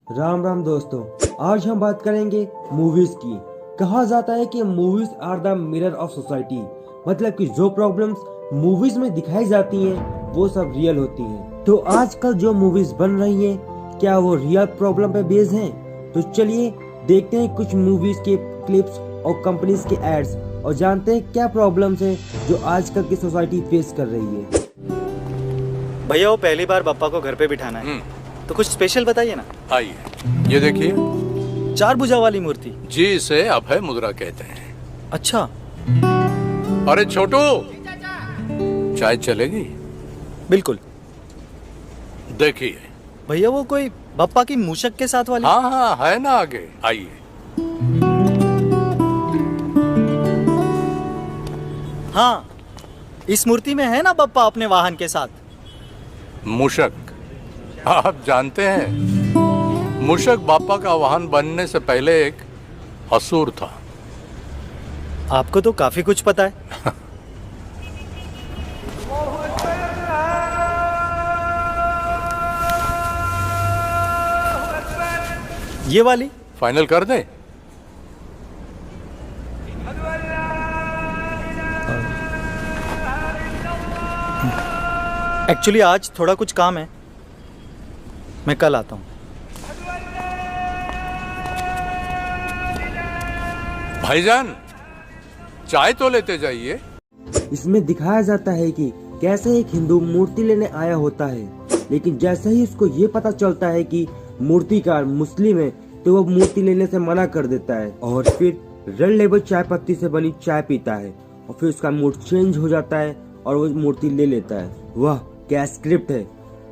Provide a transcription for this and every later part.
राम राम दोस्तों, आज हम बात करेंगे मूवीज की। कहा जाता है कि movies are the mirror of society, मतलब कि जो प्रॉब्लम्स मूवीज में दिखाई जाती हैं वो सब रियल होती हैं। तो आजकल जो मूवीज बन रही हैं क्या वो रियल प्रॉब्लम पे बेस्ड हैं? तो चलिए देखते हैं कुछ मूवीज के क्लिप्स और कंपनीज के एड्स और जानते हैं क्या प्रॉब्लम्स है जो आजकल की सोसाइटी फेस कर रही है। भैया वो पहली बार पापा को घर पे बिठाना है, तो कुछ स्पेशल बताइए ना। आइए, ये देखिए। 4 भुजा वाली मूर्ति। जी, इसे अभय मुद्रा कहते हैं। अच्छा। अरे छोटू, चाय चलेगी? बिल्कुल। देखिए। भैया वो कोई बप्पा की मूषक के साथ वाली? हाँ हाँ, है ना आगे। आइए। हाँ, इस मूर्ति में है ना बप्पा अपने वाहन के साथ? मूषक, आप जानते हैं मूषक बापा का वाहन बनने से पहले एक असुर था। आपको तो काफी कुछ पता है। ये वाली फाइनल कर दे। एक्चुअली आज थोड़ा कुछ काम है, मैं कल आता हूँ। भाईजान, चाय तो लेते जाइए। इसमें दिखाया जाता है कि कैसे एक हिंदू मूर्ति लेने आया होता है, लेकिन जैसे ही उसको ये पता चलता है कि मूर्तिकार मुस्लिम है तो वो मूर्ति लेने से मना कर देता है और फिर रेड लेबल चाय पत्ती से बनी चाय पीता है और फिर उसका मूड चेंज हो जाता है और वो मूर्ति ले लेता है। वाह क्या स्क्रिप्ट है,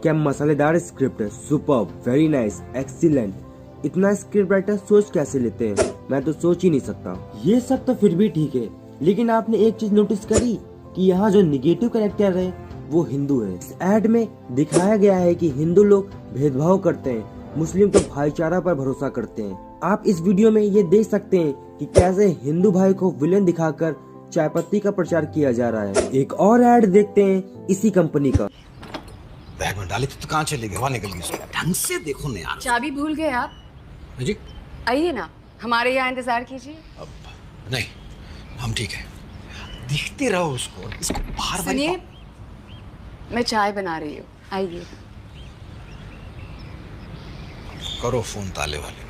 क्या मसालेदार स्क्रिप्ट है। Superb, very nice, excellent. इतना स्क्रिप्ट राइटर सोच कैसे लेते हैं, मैं तो सोच ही नहीं सकता। ये सब तो फिर भी ठीक है, लेकिन आपने एक चीज नोटिस करी कि यहाँ जो निगेटिव कैरेक्टर है वो हिंदू है। इस एड में दिखाया गया है कि हिंदू लोग भेदभाव करते हैं, मुस्लिम तो भाईचारा पर भरोसा करते हैं। आप इस वीडियो में ये देख सकते हैं कि कैसे हिंदू भाई को विलेन दिखाकर चाय पत्ती का प्रचार किया जा रहा है। एक और एड देखते हैं इसी कंपनी का। बैग में डाली तो कहाँ चले गए? वहाँ निकल गई उसमें। ढंग से देखो ना यार। चाबी भूल गए आप? जी आइए ना, हमारे यहाँ इंतजार कीजिए। अब नहीं, हम ठीक है। देखते रहो उसको, इसको बार बार। सुनिए, मैं चाय बना रही हूँ, आइए। करो फोन ताले वाले।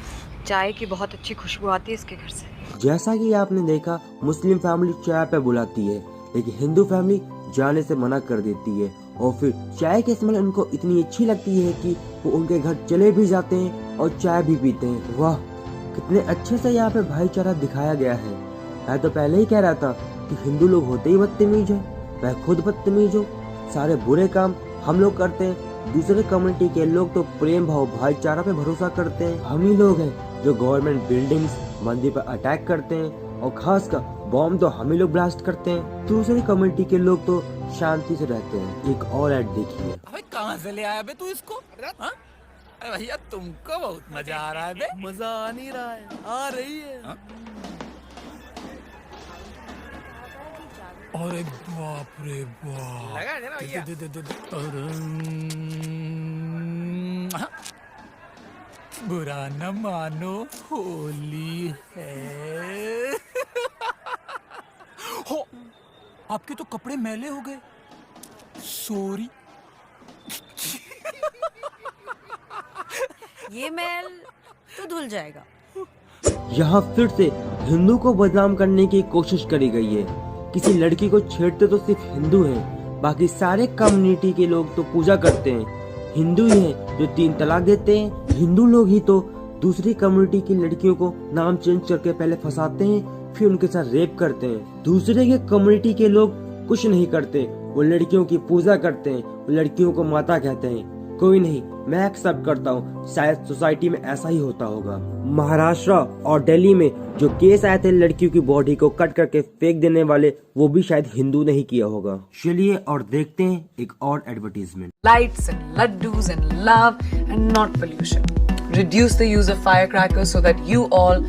चाय की बहुत अच्छी खुशबू आती है इसके घर से। जैसा कि आपने देखा, मुस्लिम फैमिली चाय पे बुलाती है, लेकिन हिंदू फैमिली जाने से मना कर देती है और फिर चाय की स्मेल उनको इतनी अच्छी लगती है कि वो उनके घर चले भी जाते हैं और चाय भी पीते हैं। वाह, कितने अच्छे से यहाँ पे भाईचारा दिखाया गया है। मैं तो पहले ही कह रहा था कि हिंदू लोग होते ही बदतमीज है, वह खुद बदतमीज हो। सारे बुरे काम हम लोग करते हैं, दूसरे कम्युनिटी के लोग तो प्रेम भाव भाईचारा पे भरोसा करते हैं। हम ही लोग हैं जो गवर्नमेंट बिल्डिंग्स, मंदिर पर अटैक करते हैं और खासकर बॉम्ब तो हम ही लोग ब्लास्ट करते हैं। दूसरी कम्युनिटी के लोग तो शांति से रहते हैं। एक और ऐड देखिए। अबे कहाँ से ले आया बे तू इसको? हाँ? अरे भैया तुमको बहुत मजा आ रहा है बे। मजा आ नहीं रहा है, आ रही है। हाँ? अरे बाप रे बाप। लगा है ना भैया? हाँ? बुरा न मानो, होली है। हो, आपके तो कपड़े मैले हो गए। सॉरी। ये मैल तो धुल जाएगा। यहाँ फिर से हिंदू को बदनाम करने की कोशिश करी गई है। किसी लड़की को छेड़ते तो सिर्फ हिंदू हैं, बाकी सारे कम्युनिटी के लोग तो पूजा करते हैं। हिंदू ही हैं जो 3 तलाक देते हैं। हिंदू लोग ही तो दूसरी कम्युनिटी की लड़कियों को नाम चेंज करके पहले फंसाते हैं, फिर उनके साथ रेप करते हैं। दूसरे के कम्युनिटी के लोग कुछ नहीं करते, वो लड़कियों की पूजा करते हैं, वो लड़कियों को माता कहते हैं। कोई नहीं, मैं एक्सेप्ट करता हूँ, शायद सोसाइटी में ऐसा ही होता होगा। महाराष्ट्र और दिल्ली में जो केस आए थे लड़कियों की बॉडी को कट करके फेंक देने वाले, वो भी शायद हिंदू नहीं किया होगा। चलिए और देखते हैं एक और advertisement. Lights and laddus and love and not pollution. Reduce the use of firecrackers so that you all,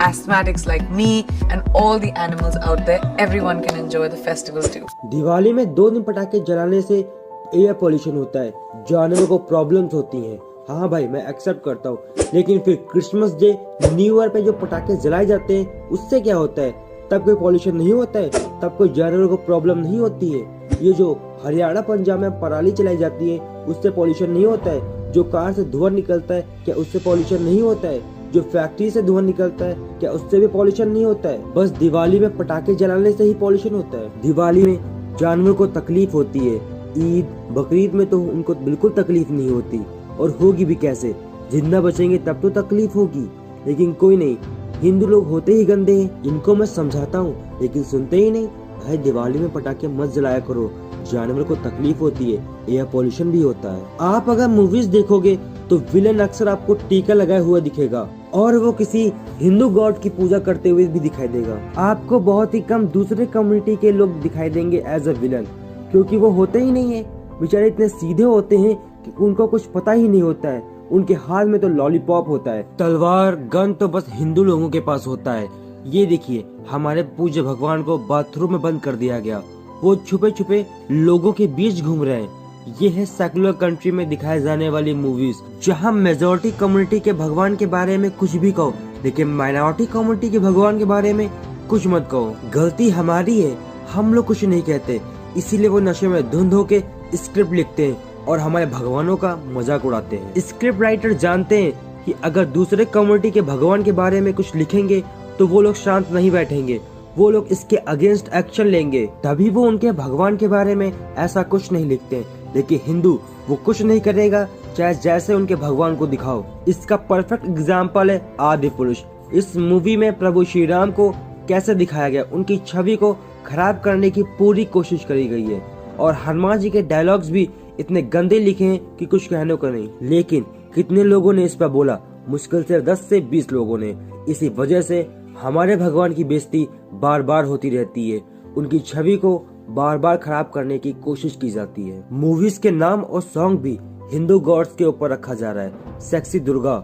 asthmatics like me and all the animals out there, everyone can enjoy the festivals too. Diwali में 2 दिन पटाखे जलाने से air pollution होता है, जानवरों को problems होती हैं, हाँ भाई मैं एक्सेप्ट करता हूँ, लेकिन फिर क्रिसमस डे, न्यू ईयर पे जो पटाखे जलाए जाते हैं उससे क्या होता है? तब कोई पॉल्यूशन नहीं होता है? तब कोई जानवरों को प्रॉब्लम नहीं होती है? ये जो हरियाणा पंजाब में पराली चलाई जाती है उससे पॉल्यूशन नहीं होता है? जो कार से धुआं निकलता है क्या उससे पॉल्यूशन नहीं होता है? जो फैक्ट्री से धुआं निकलता है क्या उससे भी पॉल्यूशन नहीं होता है? बस दिवाली में पटाखे जलाने से ही पॉल्यूशन होता है। दिवाली में जानवरों को तकलीफ होती है, ईद बकरीद में तो उनको बिल्कुल तकलीफ नहीं होती, और होगी भी कैसे? जिंदा बचेंगे तब तो तकलीफ होगी। लेकिन कोई नहीं, हिंदू लोग होते ही गंदे हैं। इनको मैं समझाता हूँ लेकिन सुनते ही नहीं। भाई दिवाली में पटाखे मत जलाया करो, जानवर को तकलीफ होती है, एयर पोल्यूशन भी होता है। आप अगर मूवीज देखोगे तो विलन अक्सर आपको टीका लगाए हुआ दिखेगा और वो किसी हिंदू गॉड की पूजा करते हुए भी दिखाई देगा। आपको बहुत ही कम दूसरे कम्युनिटी के लोग दिखाई देंगे एज अ विलन, क्योंकि वो होते ही नहीं है। बेचारे इतने सीधे होते हैं कि उनको कुछ पता ही नहीं होता है। उनके हाथ में तो लॉलीपॉप होता है, तलवार गन तो बस हिंदू लोगों के पास होता है। ये देखिए हमारे पूज्य भगवान को बाथरूम में बंद कर दिया गया, वो छुपे छुपे लोगों के बीच घूम रहे हैं। ये है सेकुलर कंट्री में दिखाए जाने वाली मूवीज, जहाँ मेजोरिटी कम्युनिटी के भगवान के बारे में कुछ भी कहो लेकिन माइनॉरिटी कम्युनिटी के भगवान के बारे में कुछ मत कहो। गलती हमारी है, हम लोग कुछ नहीं कहते, इसीलिए वो नशे में धुंध होके स्क्रिप्ट लिखते हैं और हमारे भगवानों का मजाक उड़ाते हैं। स्क्रिप्ट राइटर जानते हैं कि अगर दूसरे कम्युनिटी के भगवान के बारे में कुछ लिखेंगे तो वो लोग शांत नहीं बैठेंगे, वो लोग इसके अगेंस्ट एक्शन लेंगे, तभी वो उनके भगवान के बारे में ऐसा कुछ नहीं लिखते। लेकिन हिंदू वो कुछ नहीं करेगा चाहे जैसे उनके भगवान को दिखाओ। इसका परफेक्ट एग्जाम्पल है आदि पुरुष। इस मूवी में प्रभु श्री राम को कैसे दिखाया गया, उनकी छवि को खराब करने की पूरी कोशिश करी गई है, और हनुमान जी के डायलॉग्स भी इतने गंदे लिखे हैं कि कुछ कहने को नहीं। लेकिन कितने लोगों ने इस पर बोला? मुश्किल से 10 से 20 लोगों ने। इसी वजह से हमारे भगवान की बेइज्जती बार बार होती रहती है, उनकी छवि को बार बार खराब करने की कोशिश की जाती है। मूवीज के नाम और सॉन्ग भी हिंदू गॉड्स के ऊपर रखा जा रहा है। सेक्सी दुर्गा,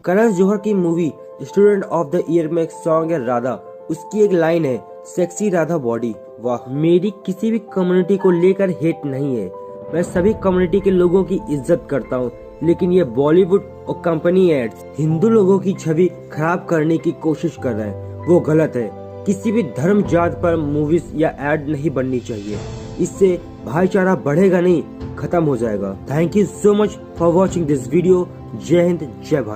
करण जौहर की movie student of the year में एक सॉन्ग है राधा, उसकी एक लाइन है सेक्सी राधा बॉडी। वाह, मेरी किसी भी कम्युनिटी को लेकर हेट नहीं है, मैं सभी कम्युनिटी के लोगों की इज्जत करता हूँ, लेकिन ये बॉलीवुड और कंपनी एड्स हिंदू लोगों की छवि खराब करने की कोशिश कर रहे हैं, वो गलत है। किसी भी धर्म जात पर मूवीज या एड नहीं बननी चाहिए, इससे भाईचारा बढ़ेगा नहीं, खत्म हो जाएगा। Thank you so much for watching this video. जय हिंद, जय भारत।